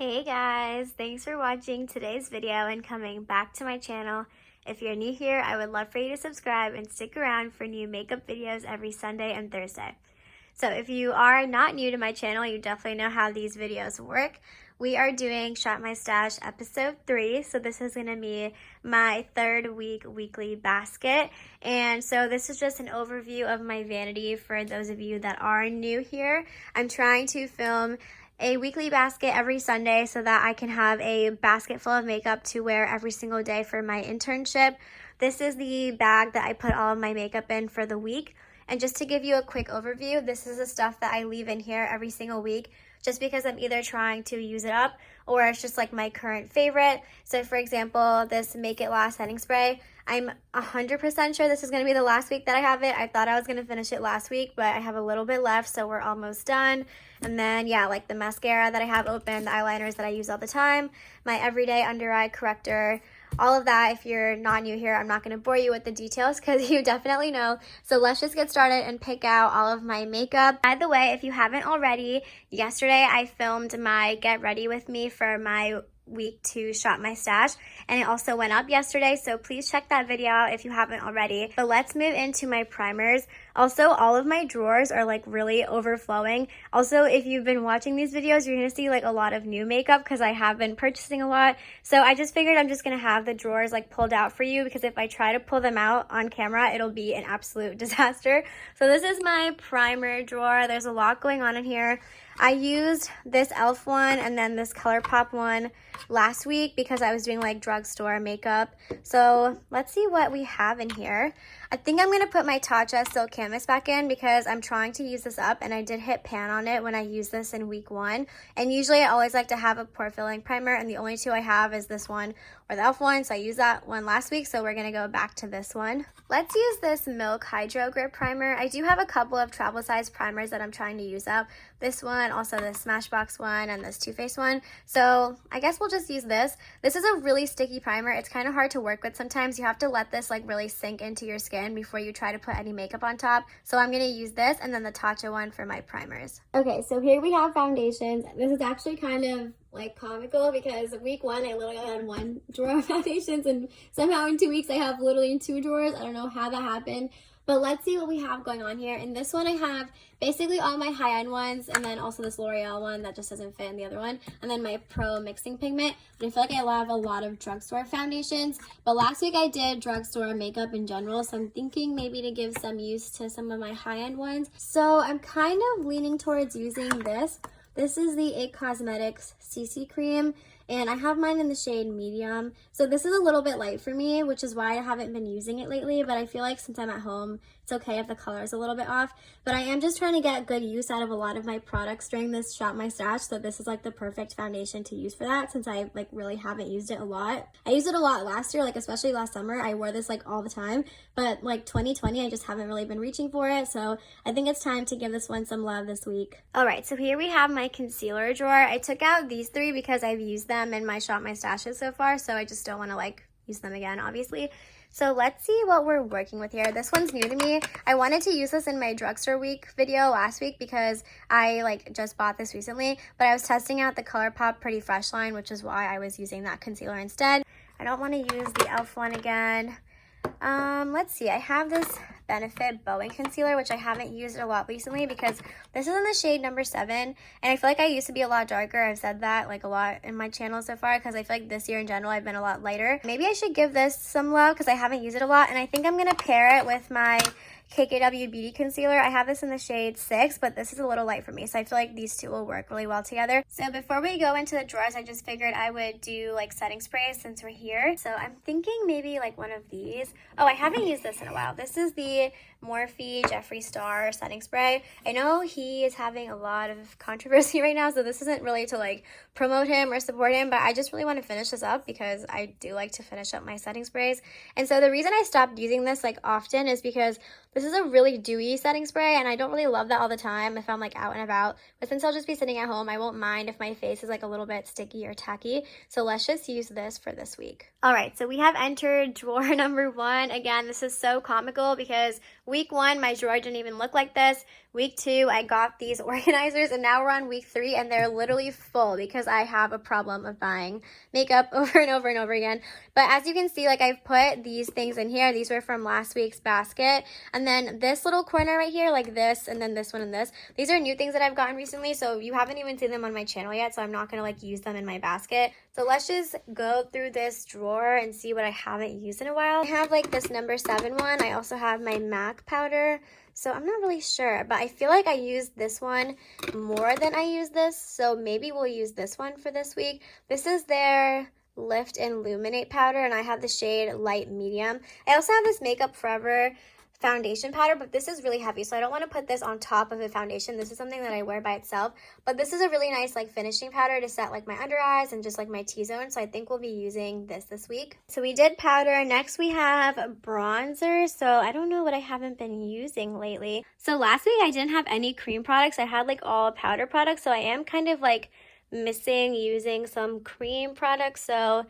Hey guys, thanks for watching today's video and coming back to my channel. If you're new here, I would love for you to subscribe and stick around for new makeup videos every Sunday and Thursday. So if you are not new to my channel, you definitely know how these videos work. We are doing Shop My Stash episode 3, so this is going to be my third week weekly basket. And so this is just an overview of my vanity for those of you that are new here. I'm trying to film a weekly basket every Sunday so that I can have a basket full of makeup to wear every single day for my internship. This is the bag that I put all of my makeup in for the week. And just to give you a quick overview, this is the stuff that I leave in here every single week just because I'm either trying to use it up or it's just like my current favorite. So for example, this Make It Last setting spray, I'm 100% sure this is going to be the last week that I have it. I thought I was going to finish it last week, but I have a little bit left, so we're almost done. And then, yeah, like the mascara that I have open, the eyeliners that I use all the time, my everyday under eye corrector, all of that. If you're not new here, I'm not going to bore you with the details because you definitely know. So let's just get started and pick out all of my makeup. By the way, if you haven't already, yesterday I filmed my Get Ready With Me for my week to Shop My Stash, and it also went up yesterday, so please check that video out if you haven't already. But let's move into my primers. Also, all of my drawers are like really overflowing. Also, if you've been watching these videos, you're gonna see like a lot of new makeup because I have been purchasing a lot. So I just figured I'm just gonna have the drawers like pulled out for you because if I try to pull them out on camera, it'll be an absolute disaster. So this is my primer drawer. There's a lot going on in here. I used this e.l.f. one and then this ColourPop one last week because I was doing like drugstore makeup. So let's see what we have in here. I think I'm going to put my Tatcha Silk Canvas back in because I'm trying to use this up, and I did hit pan on it when I used this in week 1. And usually I always like to have a pore filling primer, and the only two I have is this one or the e.l.f. one, so I used that one last week, so we're going to go back to this one. Let's use this Milk Hydro Grip Primer. I do have a couple of travel size primers that I'm trying to use up. This one, also this Smashbox one, and this Too Faced one. So I guess we'll just use this. This is a really sticky primer. It's kind of hard to work with sometimes. You have to let this like really sink into your skin before you try to put any makeup on top. So I'm going to use this and then the Tatcha one for my primers. Okay, so here we have foundations. This is actually kind of like comical because week 1 I literally had 1 drawer of foundations, and somehow in 2 weeks I have literally 2 drawers. I don't know how that happened. But let's see what we have going on here. In this one, I have basically all my high-end ones, and then also this L'Oreal one that just doesn't fit in the other one, and then my Pro Mixing Pigment. But I feel like I have a lot of drugstore foundations. But last week I did drugstore makeup in general, so I'm thinking maybe to give some use to some of my high-end ones. So I'm kind of leaning towards using this. This is the IT Cosmetics CC Cream, and I have mine in the shade medium. So this is a little bit light for me, which is why I haven't been using it lately, but I feel like since I'm at home, it's okay if the color is a little bit off. But I am just trying to get good use out of a lot of my products during this Shop My Stash, so this is like the perfect foundation to use for that since I like really haven't used it a lot. I used it a lot last year, like especially last summer. I wore this like all the time, but like 2020, I just haven't really been reaching for it, so I think it's time to give this one some love this week. Alright, so here we have my concealer drawer. I took out these 3 because I've used them in my Shop My Stashes so far, so I just don't want to like use them again, obviously. So let's see what we're working with here. This one's new to me. I wanted to use this in my drugstore week video last week because I like just bought this recently, but I was testing out the ColourPop Pretty Fresh line, which is why I was using that concealer instead. I don't want to use the e.l.f. one again. Let's see, I have this Benefit Bowen Concealer, which I haven't used a lot recently because this is in the shade number 7, and I feel like I used to be a lot darker. I've said that like a lot in my channel so far because I feel like this year in general I've been a lot lighter. Maybe I should give this some love because I haven't used it a lot, and I think I'm going to pair it with my KKW Beauty Concealer. I have this in the shade 6, but this is a little light for me, so I feel like these two will work really well together. So before we go into the drawers, I just figured I would do like setting sprays since we're here. So I'm thinking maybe like one of these. Oh, I haven't used this in a while. This is the Morphe Jeffree Star setting spray. I know he is having a lot of controversy right now, so this isn't really to like promote him or support him, but I just really want to finish this up because I do like to finish up my setting sprays. And so the reason I stopped using this like often is because this is a really dewy setting spray, and I don't really love that all the time if I'm like out and about. But since I'll just be sitting at home, I won't mind if my face is like a little bit sticky or tacky. So let's just use this for this week. All right, so we have entered drawer number 1. Again, this is so comical because week 1, my drawer didn't even look like this. week 2, I got these organizers, and now we're on week 3, and they're literally full because I have a problem of buying makeup over and over and over again. But as you can see, like, I've put these things in here. These were from last week's basket. And then this little corner right here, like this, and then this one and this. These are new things that I've gotten recently, so you haven't even seen them on my channel yet, so I'm not gonna like use them in my basket. So let's just go through this drawer and see what I haven't used in a while. I have like this number 7 one. I also have my MAC powder. So I'm not really sure, but I feel like I used this one more than I used this. So maybe we'll use this one for this week. This is their Lift and Illuminate powder, and I have the shade Light Medium. I also have this Makeup Forever foundation powder, but this is really heavy, so I don't want to put this on top of a foundation. This is something that I wear by itself, but this is a really nice like finishing powder to set like my under eyes and just like my T-zone, so I think we'll be using this week. So we did powder. Next we have bronzer. So I don't know what I haven't been using lately. So last week I didn't have any cream products. I had like all powder products, so I am kind of like missing using some cream products. So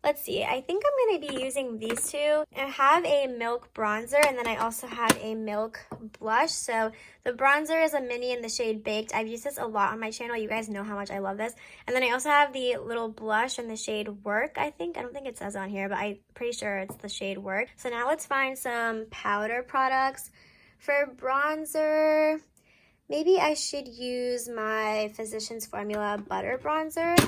let's see, I think I'm going to be using these two. I have a milk bronzer, and then I also have a milk blush. So the bronzer is a mini in the shade Baked. I've used this a lot on my channel. You guys know how much I love this. And then I also have the little blush in the shade Work, I think. I don't think it says on here, but I'm pretty sure it's the shade Work. So now let's find some powder products. For bronzer, maybe I should use my Physicians Formula Butter Bronzer.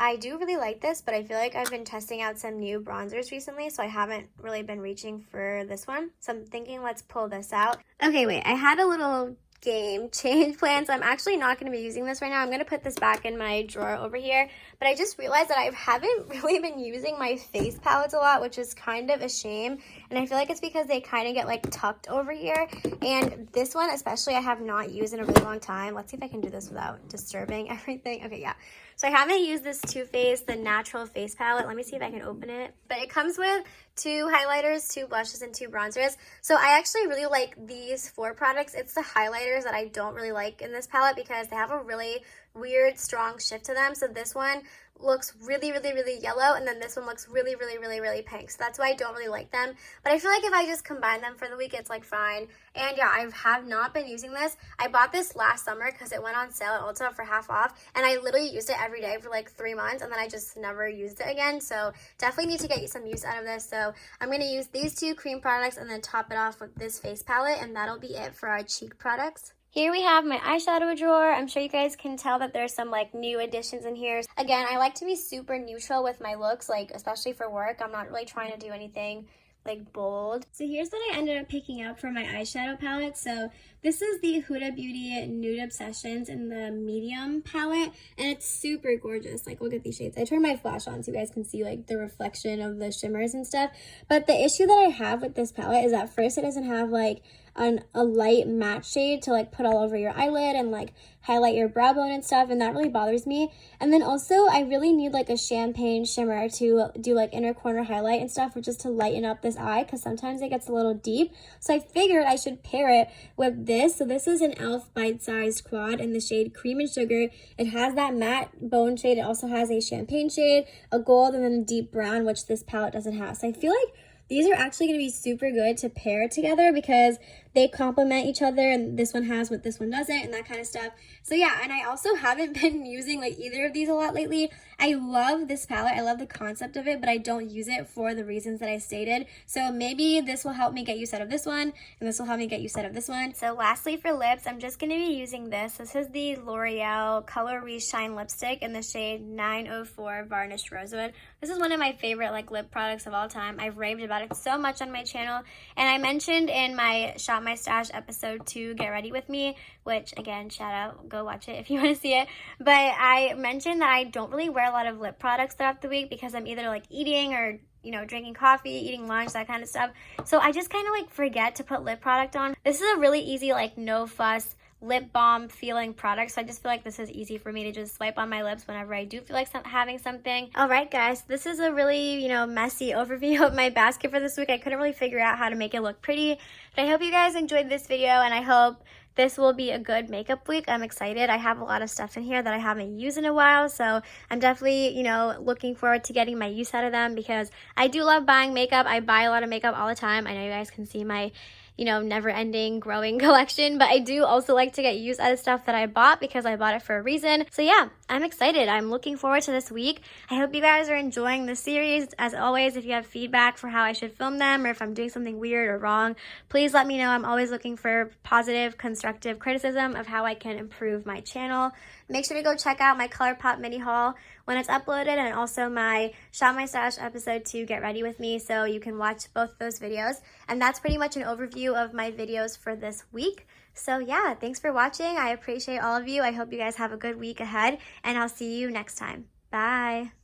I do really like this, but I feel like I've been testing out some new bronzers recently, so I haven't really been reaching for this one. So I'm thinking let's pull this out. Okay, wait, I had a little game change plan, so I'm actually not going to be using this right now. I'm going to put this back in my drawer over here, but I just realized that I haven't really been using my face palettes a lot, which is kind of a shame, and I feel like it's because they kind of get like tucked over here, and this one especially I have not used in a really long time. Let's see if I can do this without disturbing everything. Okay, yeah. So I haven't used this Too Faced, the Natural Face Palette. Let me see if I can open it. But it comes with 2 highlighters, 2 blushes, and 2 bronzers. So I actually really like these 4 products. It's the highlighters that I don't really like in this palette because they have a really weird, strong shift to them. So this one looks really, really, really yellow, and then this one looks really, really, really, really pink. So that's why I don't really like them. But I feel like if I just combine them for the week, it's like fine. And yeah, I have not been using this. I bought this last summer because it went on sale at Ulta for half off, and I literally used it every day for like 3 months, and then I just never used it again. So definitely need to get some use out of this. So I'm going to use these 2 cream products and then top it off with this face palette, and that'll be it for our cheek products. Here we have my eyeshadow drawer. I'm sure you guys can tell that there's some like new additions in here. Again, I like to be super neutral with my looks, like especially for work. I'm not really trying to do anything like bold. So here's what I ended up picking up for my eyeshadow palette. So this is the Huda Beauty Nude Obsessions in the medium palette, and it's super gorgeous. Like, look at these shades. I turned my flash on so you guys can see like the reflection of the shimmers and stuff. But the issue that I have with this palette is at first it doesn't have like a light matte shade to like put all over your eyelid and like highlight your brow bone and stuff, and that really bothers me. And then also I really need like a champagne shimmer to do like inner corner highlight and stuff, or just to lighten up this eye because sometimes it gets a little deep. So I figured I should pair it with this. So this is an e.l.f. bite-sized quad in the shade Cream and Sugar. It has that matte bone shade. It also has a champagne shade, a gold, and then a deep brown, which this palette doesn't have. So I feel like these are actually going to be super good to pair together because they complement each other, and this one has what this one doesn't and that kind of stuff. So yeah, and I also haven't been using like either of these a lot lately. I love this palette. I love the concept of it, but I don't use it for the reasons that I stated. So maybe this will help me get use out of this one, and this will help me get use out of this one. So lastly for lips, I'm just going to be using this. This is the L'Oreal Color Reshine Lipstick in the shade 904 Varnished Rosewood. This is one of my favorite like lip products of all time. I've raved about it so much on my channel, and I mentioned in my Shop My Stash episode 2, Get Ready With Me, which again, shout out, go watch it if you want to see it. But I mentioned that I don't really wear a lot of lip products throughout the week because I'm either like eating or, you know, drinking coffee, eating lunch, that kind of stuff. So I just kind of like forget to put lip product on. This is a really easy, like no fuss lip balm feeling product, so I just feel like this is easy for me to just swipe on my lips whenever I do feel like having something. All right guys, this is a really, you know, messy overview of my basket for this week. I couldn't really figure out how to make it look pretty, but I hope you guys enjoyed this video, and I hope this will be a good makeup week. I'm excited. I have a lot of stuff in here that I haven't used in a while, so I'm definitely, you know, looking forward to getting my use out of them because I do love buying makeup. I buy a lot of makeup all the time. I know you guys can see my you know, never-ending growing collection, but I do also like to get use out of stuff that I bought because I bought it for a reason. So yeah, I'm excited. I'm looking forward to this week. I hope you guys are enjoying the series. As always, if you have feedback for how I should film them or if I'm doing something weird or wrong, please let me know. I'm always looking for positive, constructive criticism of how I can improve my channel. Make sure to go check out my ColourPop mini haul when it's uploaded, and also my Shop My Stash episode 2, Get Ready With Me, so you can watch both those videos. And that's pretty much an overview of my videos for this week. So yeah, thanks for watching. I appreciate all of you. I hope you guys have a good week ahead, and I'll see you next time. Bye.